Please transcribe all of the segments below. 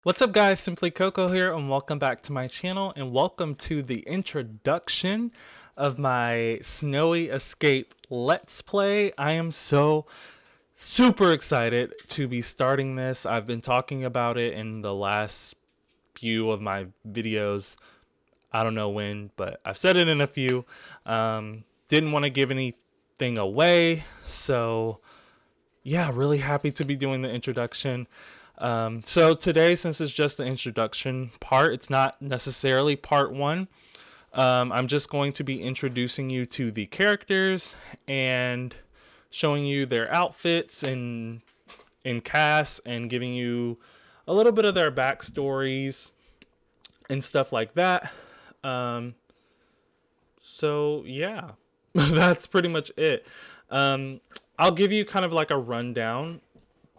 What's up guys, Simply Coco here and welcome back to my channel and welcome to the introduction of my Snowy Escape Let's Play. I am so super excited to be starting this. I've been talking about it in the last few of my videos. I don't know when, but I've said it in a few. Didn't want to give anything away, so yeah, really happy to be doing the introduction. So today, since it's just the introduction part, it's not necessarily part one. I'm just going to be introducing you to the characters and showing you their outfits and in cast and giving you a little bit of their backstories and stuff like that. So yeah, that's pretty much it. I'll give you kind of like a rundown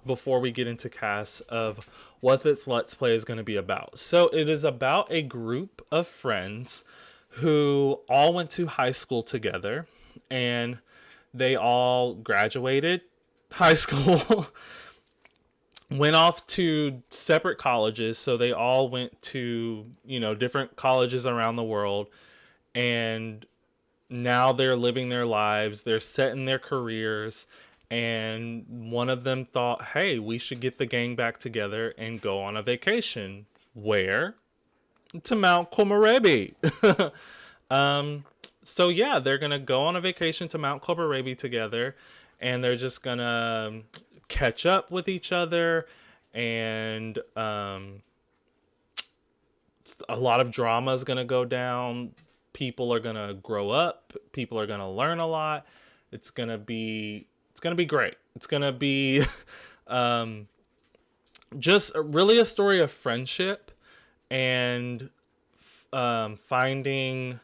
before we get into cast of what this Let's Play is going to be about. So it is about a group of friends who all went to high school together and they all graduated high school, went off to separate colleges. So they all went to, different colleges around the world, and now they're living their lives, they're set in their careers, and one of them thought, hey, we should get the gang back together and go on a vacation. Where? To Mount Komorebi. So yeah, they're gonna go on a vacation to Mount Komorebi together, and they're just gonna catch up with each other, and a lot of drama is gonna go down. People are gonna grow up. People are gonna learn a lot. It's gonna be great. It's gonna be just really a story of friendship and finding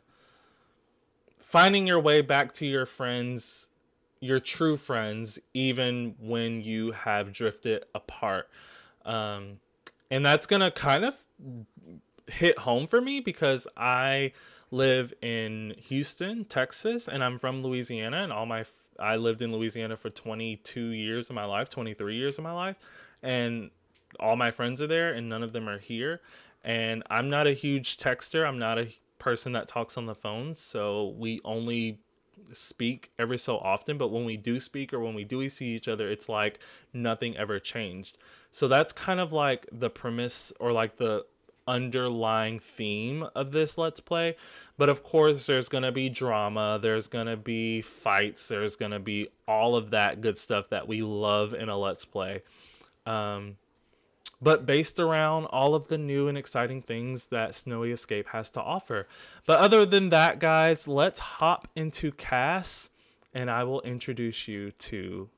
your way back to your friends, your true friends, even when you have drifted apart. And that's gonna kind of hit home for me because I live in Houston, Texas, and I'm from Louisiana, and I lived in Louisiana for 22 years of my life, 23 years of my life, and all my friends are there and none of them are here. And I'm not a huge texter. I'm not a person that talks on the phone, so we only speak every so often, but when we do speak or when we do see each other, it's like nothing ever changed. So that's kind of like the premise, or like the underlying theme of this Let's Play. But of course, there's going to be drama, there's going to be fights, there's going to be all of that good stuff that we love in a Let's Play. But based around all of the new and exciting things that Snowy Escape has to offer. But other than that, guys, let's hop into cast, and I will introduce you to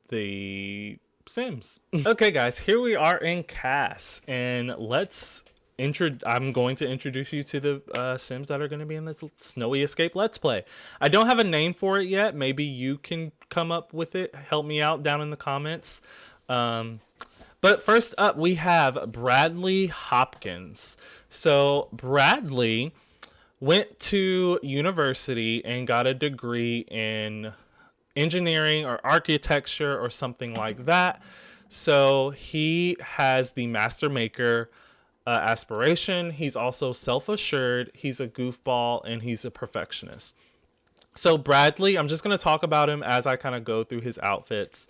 the Sims. Okay, guys, here we are in cast, and I'm going to introduce you to the Sims that are going to be in this Snowy Escape Let's Play. I don't have a name for it yet. Maybe you can come up with it. Help me out down in the comments. But first up, we have Bradley Hopkins. So Bradley went to university and got a degree in engineering or architecture or something like that. So he has the master maker aspiration. He's also self-assured. He's a goofball and he's a perfectionist. So Bradley, I'm just going to talk about him as I kind of go through his outfits.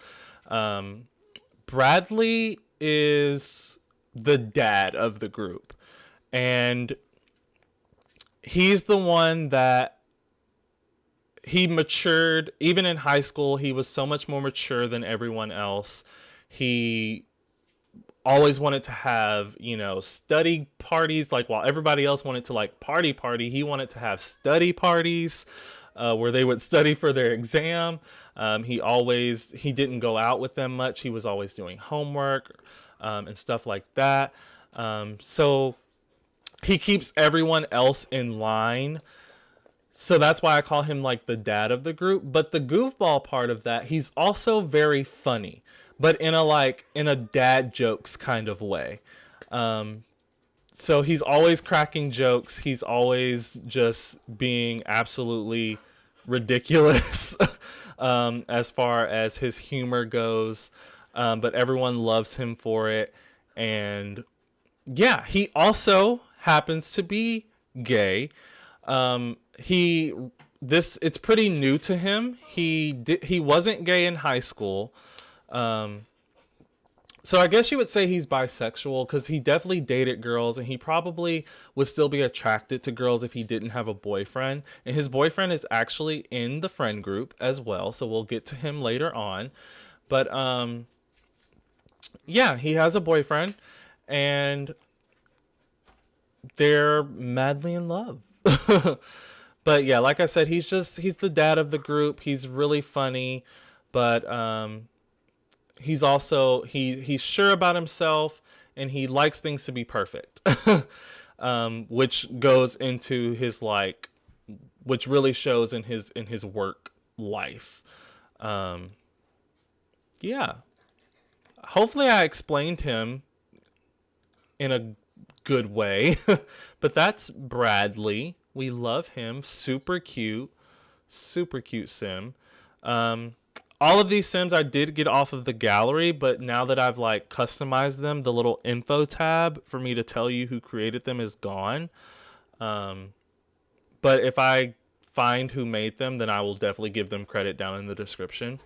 Bradley is the dad of the group, and he's the one that he matured. Even in high school, he was so much more mature than everyone else. He always wanted to have, study parties. Like, while everybody else wanted to like party, he wanted to have study parties where they would study for their exam. He didn't go out with them much. He was always doing homework and stuff like that. So he keeps everyone else in line. So that's why I call him like the dad of the group. But the goofball part of that, he's also very funny, but in a dad jokes kind of way. So he's always cracking jokes. He's always just being absolutely ridiculous as far as his humor goes. But everyone loves him for it. And yeah, he also happens to be gay. It's pretty new to him. He wasn't gay in high school. So I guess you would say he's bisexual because he definitely dated girls, and he probably would still be attracted to girls if he didn't have a boyfriend. And his boyfriend is actually in the friend group as well, so we'll get to him later on. But yeah, he has a boyfriend, and they're madly in love. But yeah, like I said, he's the dad of the group. He's really funny, but he's also he's sure about himself, and he likes things to be perfect. Which goes into his which really shows in his work life. Yeah. Hopefully I explained him in a good way. But that's Bradley. We love him. Super cute. Super cute sim. All of these sims I did get off of the gallery, but now that I've customized them, the little info tab for me to tell you who created them is gone. But if I find who made them, then I will definitely give them credit down in the description.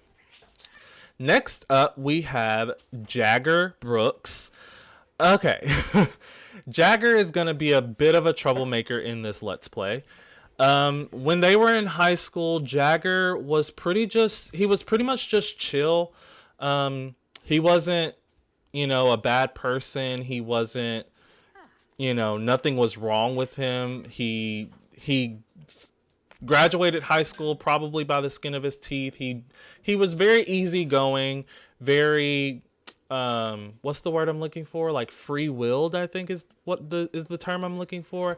Next up, we have Jagger Brooks. Okay. Jagger is going to be a bit of a troublemaker in this Let's Play. When they were in high school, Jagger was pretty much just chill. He wasn't, a bad person. He wasn't, nothing was wrong with him. He graduated high school probably by the skin of his teeth. He was very easygoing, very what's the word I'm looking for? Free-willed, I think is the term I'm looking for.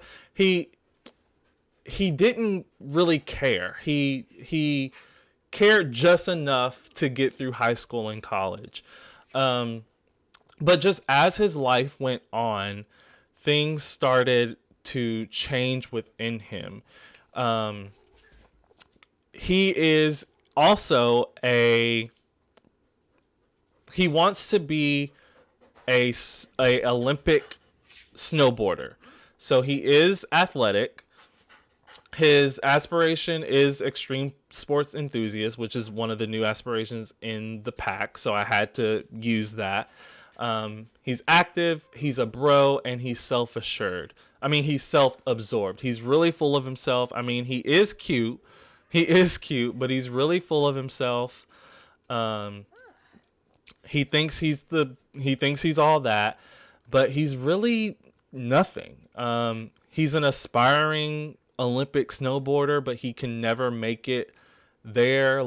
He didn't really care. He cared just enough to get through high school and college. But just as his life went on, things started to change within him. He is also he wants to be a Olympic snowboarder. So he is athletic. His aspiration is extreme sports enthusiast, which is one of the new aspirations in the pack. So I had to use that. He's active, he's a bro, and he's self-assured. I mean, he's self-absorbed. He's really full of himself. I mean, he is cute, but he's really full of himself. He thinks he's all that, but he's really nothing. He's an aspiring Olympic snowboarder, but he can never make it there.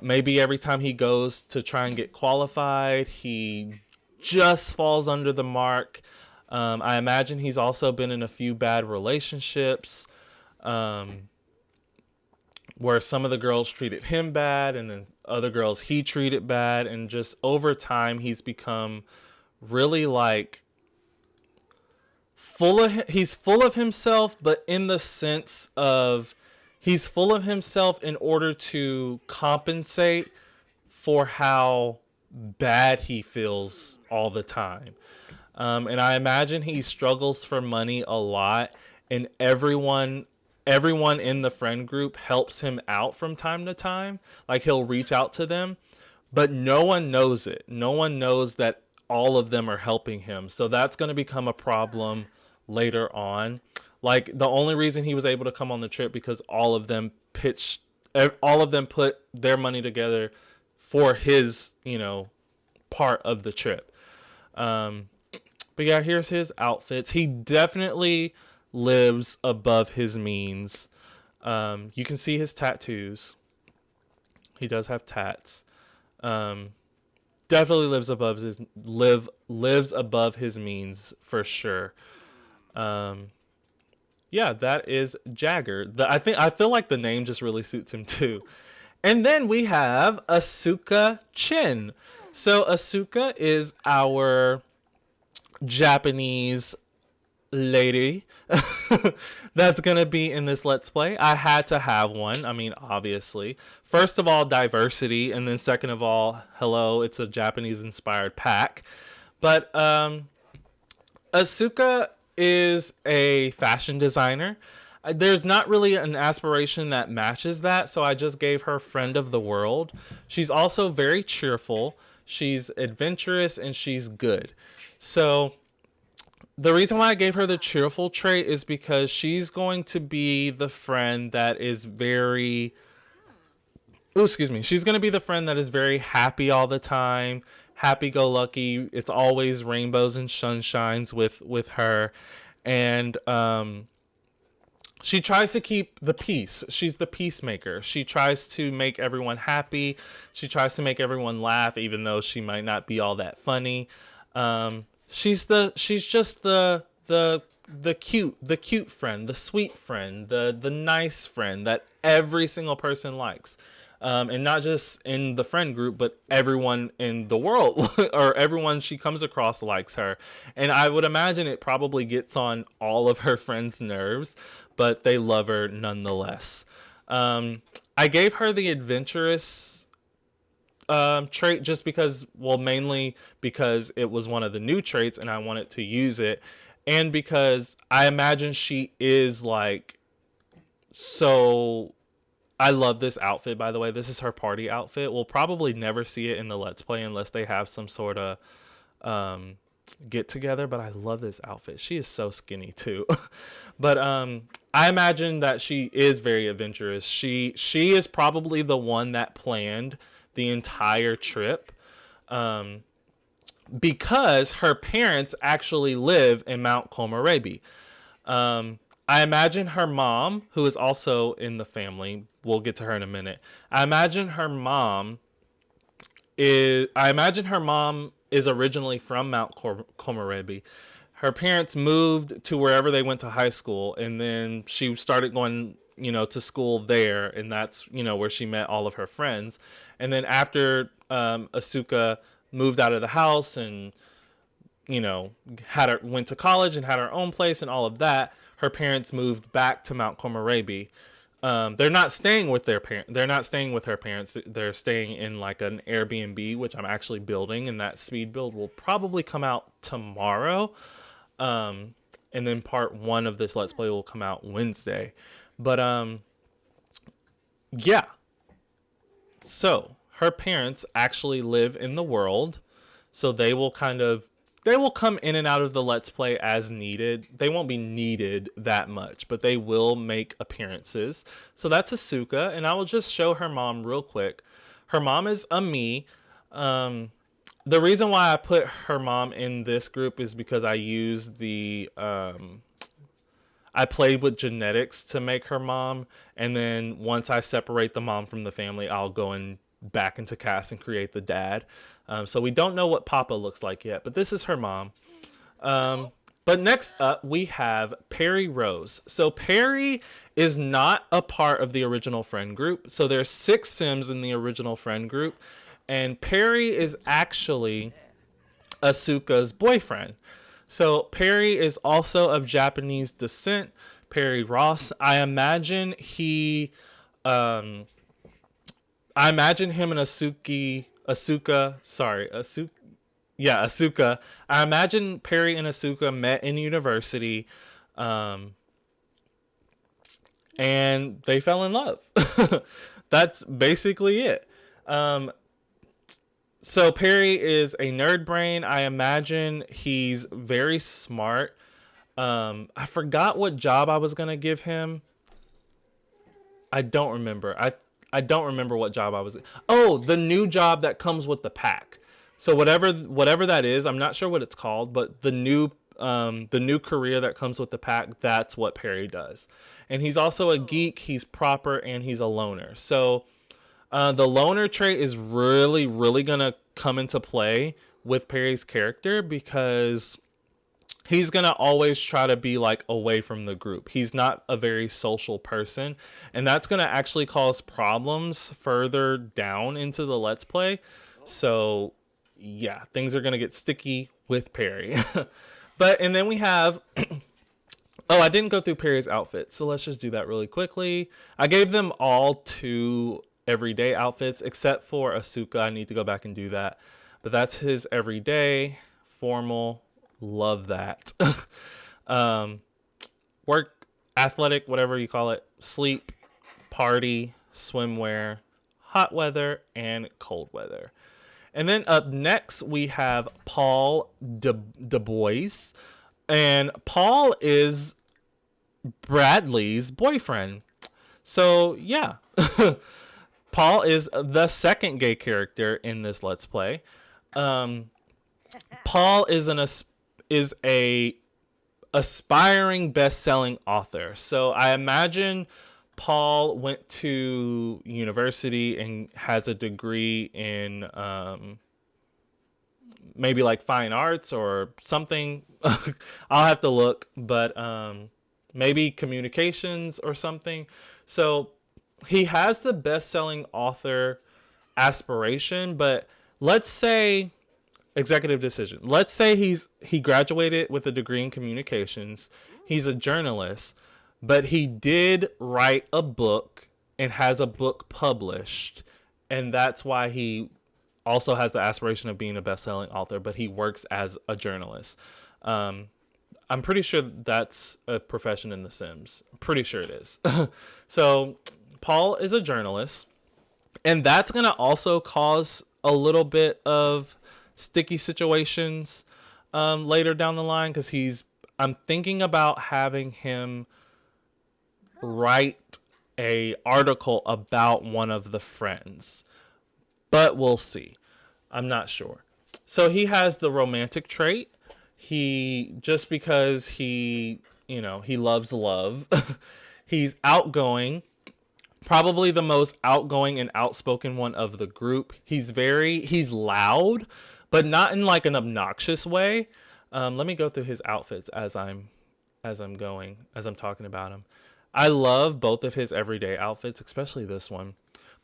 Maybe every time he goes to try and get qualified, he just falls under the mark. I imagine he's also been in a few bad relationships, where some of the girls treated him bad, and then other girls he treated bad, and just over time he's become really he's full of himself, but in the sense of he's full of himself in order to compensate for how bad he feels all the time. And I imagine he struggles for money a lot, and everyone in the friend group helps him out from time to time. He'll reach out to them, but no one knows it. No one knows that all of them are helping him. So that's going to become a problem later on. The only reason he was able to come on the trip because all of them put their money together for his, part of the trip. But yeah, here's his outfits. He definitely lives above his means. You can see his tattoos. He does have tats. Definitely lives above his means for sure. Yeah, that is Jagger. I feel like the name just really suits him too. And then we have Asuka Chin. So Asuka is our Japanese lady that's gonna be in this Let's Play. I had to have one. I mean, obviously. First of all, diversity, and then second of all, hello, it's a Japanese inspired pack. But Asuka is a fashion designer. There's not really an aspiration that matches that, so I just gave her friend of the world. She's also very cheerful. She's adventurous and she's good. So the reason why I gave her the cheerful trait is because she's going to be the friend that is very oh, excuse me. She's going to be the friend that is very happy all the time, happy go lucky. It's always rainbows and sunshines with her. And she tries to keep the peace. She's the peacemaker. She tries to make everyone happy. She tries to make everyone laugh, even though she might not be all that funny. She's just the cute friend, the sweet friend, the nice friend that every single person likes. And not just in the friend group, but everyone in the world or everyone she comes across likes her. And I would imagine it probably gets on all of her friends' nerves, but they love her nonetheless. I gave her the adventurous trait just because, well, mainly because it was one of the new traits and I wanted to use it. And because I imagine she is like so. I love this outfit, by the way. This is her party outfit. We'll probably never see it in the Let's Play unless they have some sort of get together, but I love this outfit. She is so skinny too. But I imagine that she is very adventurous. She is probably the one that planned the entire trip because her parents actually live in Mount Komorebi. I imagine her mom, who is also in the family, we'll get to her in a minute. I imagine her mom is originally from Mount Komorebi. Her parents moved to wherever they went to high school, and then she started going, to school there, and that's, where she met all of her friends. And then after Asuka moved out of the house and, went to college and had her own place and all of that, her parents moved back to Mount Komorebi. They're not staying with their parents. They're not staying with her parents. They're staying in like an Airbnb, which I'm actually building, and that speed build will probably come out tomorrow. And then part 1 of this Let's Play will come out Wednesday. But yeah. So her parents actually live in the world, so they will come in and out of the Let's Play as needed. They won't be needed that much, but they will make appearances. So that's Asuka, and I will just show her mom real quick. Her mom is Ami. The reason why I put her mom in this group is because I used I played with genetics to make her mom, and then once I separate the mom from the family, I'll go back into cast and create the dad. So we don't know what Papa looks like yet, but this is her mom. But next up, we have Perry Rose. So Perry is not a part of the original friend group. So there's 6 Sims in the original friend group, and Perry is actually Asuka's boyfriend. So Perry is also of Japanese descent. Perry Ross. I imagine him and Asuka. I imagine Perry and Asuka met in university, and they fell in love. That's basically it. So Perry is a nerd brain. I imagine he's very smart. I forgot what job I was going to give him. I don't remember. I don't remember what job I was. Oh, the new job that comes with the pack. So whatever that is, I'm not sure what it's called, but the new career that comes with the pack, that's what Perry does. And he's also a geek, he's proper, and he's a loner. So the loner trait is really, really going to come into play with Perry's character because he's going to always try to be like away from the group. He's not a very social person, and that's going to actually cause problems further down into the Let's Play. So yeah, things are going to get sticky with Perry. And then we have oh, I didn't go through Perry's outfit, so let's just do that really quickly. I gave them all 2 everyday outfits except for Asuka. I need to go back and do that, but that's his everyday. formal. Love that. Work, athletic, whatever you call it, sleep, party, swimwear, hot weather, and cold weather. And then up next, we have Paul Bois. And Paul is Bradley's boyfriend. So, yeah. Paul is the second gay character in this Let's Play. Paul is a aspiring best-selling author. So I imagine Paul went to university and has a degree in maybe like fine arts or something. I'll have to look, but maybe communications or something. So he has the best-selling author aspiration, but let's say executive decision. Let's say he graduated with a degree in communications. He's a journalist, but he did write a book and has a book published, and that's why he also has the aspiration of being a best-selling author, but he works as a journalist. I'm pretty sure that's a profession in The Sims. Pretty sure it is. So Paul is a journalist, and that's going to also cause a little bit of sticky situations later down the line, because I'm thinking about having him write a article about one of the friends, but we'll see. I'm not sure. So he has the romantic trait. Just because he loves love. He's outgoing, probably the most outgoing and outspoken one of the group. He's loud, but not in like an obnoxious way. Let me go through his outfits as I'm talking about him. I love both of his everyday outfits, especially this one.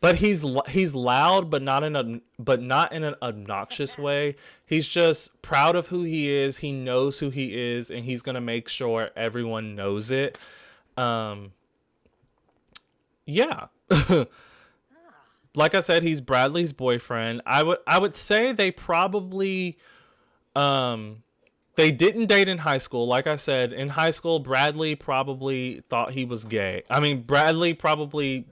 But he's loud, but not in an obnoxious way. He's just proud of who he is. He knows who he is, and he's gonna make sure everyone knows it. Yeah. Like I said, he's Bradley's boyfriend. I would say they probably they didn't date in high school. Like I said, in high school, Bradley probably thought he was gay. I mean, Bradley probably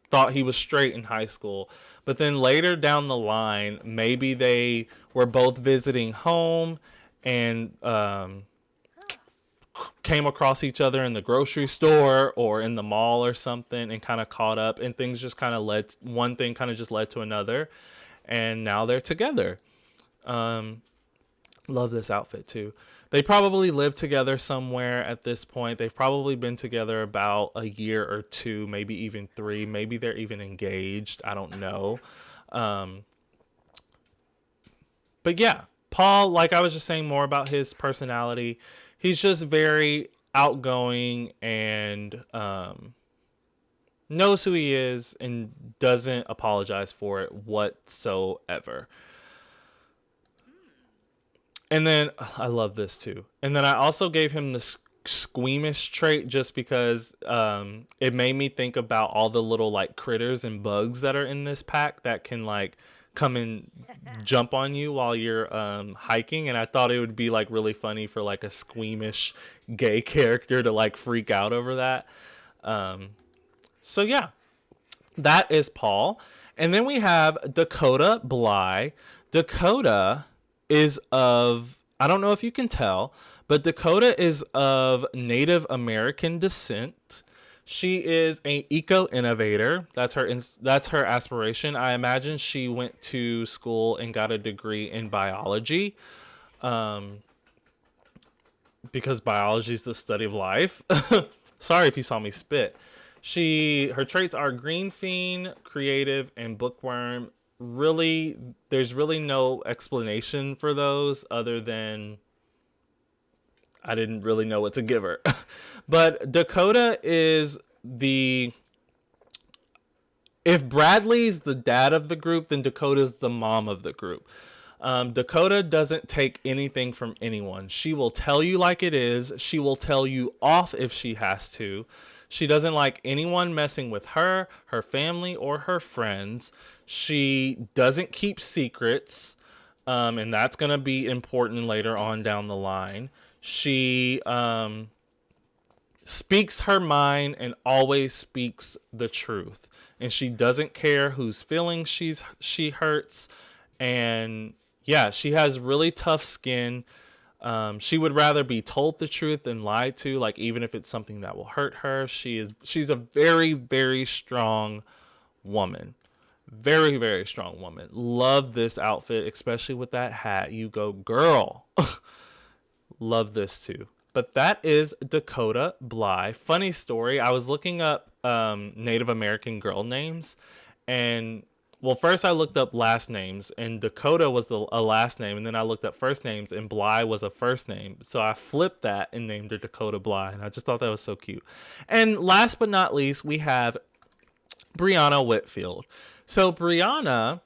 thought he was straight in high school. But then later down the line, maybe they were both visiting home and came across each other in the grocery store or in the mall or something and kind of caught up, and things just kind of one thing kind of just led to another, and now they're together. Love this outfit too. They probably live together somewhere at this point. They've probably been together about a year or two, maybe even 3. Maybe they're even engaged. I don't know. But yeah, Paul, like I was just saying more about his personality. He's just very outgoing and knows who he is and doesn't apologize for it whatsoever. And then, I love this too. And then I also gave him the squeamish trait just because it made me think about all the little like critters and bugs that are in this pack that can like come and jump on you while you're hiking. And I thought it would be like really funny for like a squeamish gay character to like freak out over that. So yeah, that is Paul. And then we have Dakota Bly. Dakota is I don't know if you can tell, but Dakota is of Native American descent. She is an eco-innovator. That's her aspiration. I imagine she went to school and got a degree in biology, because biology is the study of life. Sorry if you saw me spit. Her traits are green fiend, creative, and bookworm. Really, there's really no explanation for those other than I didn't really know what to give her. But Dakota is if Bradley's the dad of the group, then Dakota's the mom of the group. Dakota doesn't take anything from anyone. She will tell you like it is. She will tell you off if she has to. She doesn't like anyone messing with her, her family, or her friends. She doesn't keep secrets. and that's going to be important later on down the line. She speaks her mind and always speaks the truth. And she doesn't care whose feelings she hurts. And yeah, she has really tough skin. She would rather be told the truth than lied to, like even if it's something that will hurt her. She's a very, very strong woman. Very, very strong woman. Love this outfit, especially with that hat. You go, girl. Love this too. But that is Dakota Bly. Funny story. I was looking up Native American girl names. And, well, first I looked up last names. And Dakota was a last name. And then I looked up first names. And Bly was a first name. So I flipped that and named her Dakota Bly. And I just thought that was so cute. And last but not least, we have Brianna Whitfield. So Brianna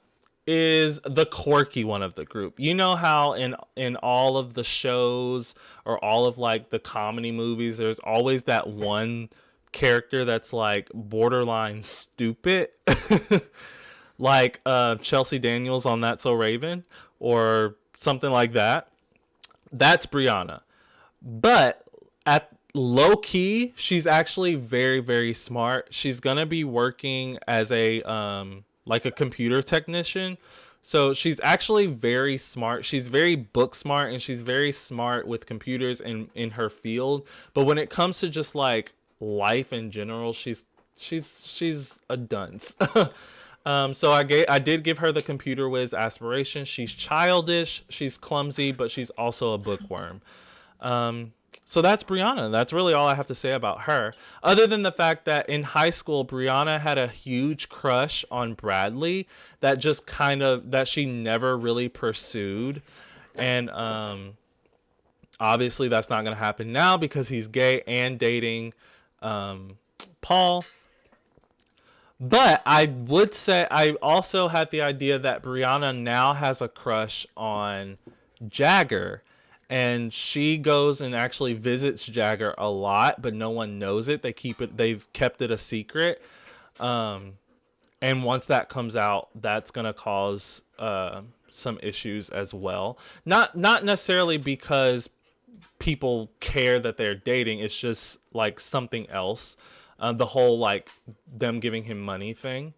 is the quirky one of the group. You know how in all of the shows or all of like the comedy movies, there's always that one character that's like borderline stupid, like Chelsea Daniels on That's So Raven or something like that. That's Brianna. But at low key, she's actually very, very smart. She's gonna be working as a like a computer technician. So she's actually very smart. She's very book smart and she's very smart with computers in her field. But when it comes to just like life in general, she's a dunce. So I did give her the computer whiz aspiration. She's childish, she's clumsy, but she's also a bookworm. So that's Brianna. That's really all I have to say about her. Other than the fact that in high school, Brianna had a huge crush on Bradley that just that she never really pursued. And obviously that's not going to happen now because he's gay and dating Paul. But I would say I also had the idea that Brianna now has a crush on Jagger. And she goes and actually visits Jagger a lot, but no one knows it. They've kept it a secret. And once that comes out, that's gonna cause some issues as well. Not necessarily because people care that they're dating. It's just like something else. The whole like them giving him money thing,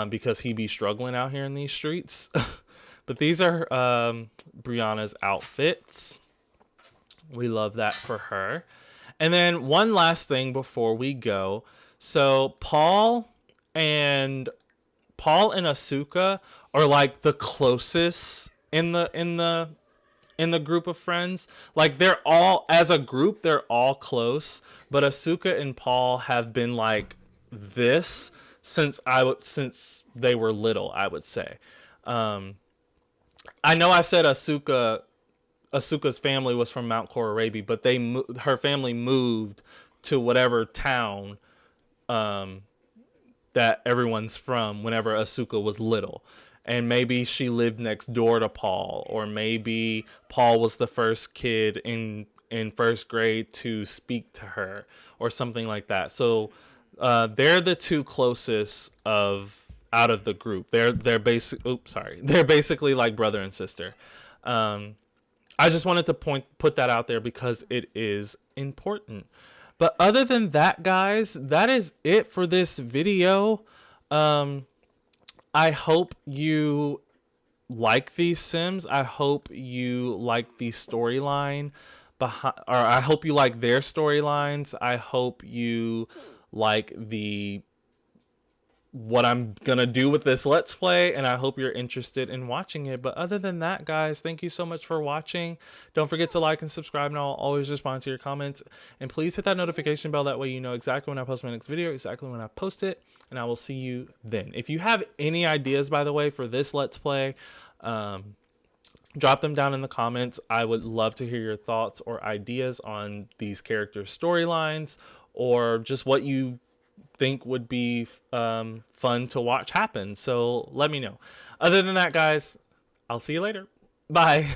because he be struggling out here in these streets. But these are Brianna's outfits. We love that for her. And then one last thing before we go. So Paul and Asuka are like the closest in the group of friends. Like they're all, as a group, they're all close. But Asuka and Paul have been like this since they were little, I would say. I know I said Asuka's family was from Mount Korabi, but her family moved to whatever town that everyone's from whenever Asuka was little. And maybe she lived next door to Paul, or maybe Paul was the first kid in first grade to speak to her, or something like that. So they're the two closest out of the group. They're basically like brother and sister. I just wanted to put that out there because it is important. But other than that, guys, that is it for this video. I hope you like these Sims. I hope you like the storyline or I hope you like their storylines. I hope you like what I'm gonna do with this Let's Play, and I hope you're interested in watching it. But other than that, guys, thank you so much for watching. Don't forget to like and subscribe, and I'll always respond to your comments. And please hit that notification bell, that way you know exactly when I post my next video, exactly when I post it, and I will see you then. If you have any ideas, by the way, for this Let's Play, drop them down in the comments. I would love to hear your thoughts or ideas on these characters' storylines, or just what you think would be fun to watch happen. So let me know. Other than that, guys, I'll see you later. Bye.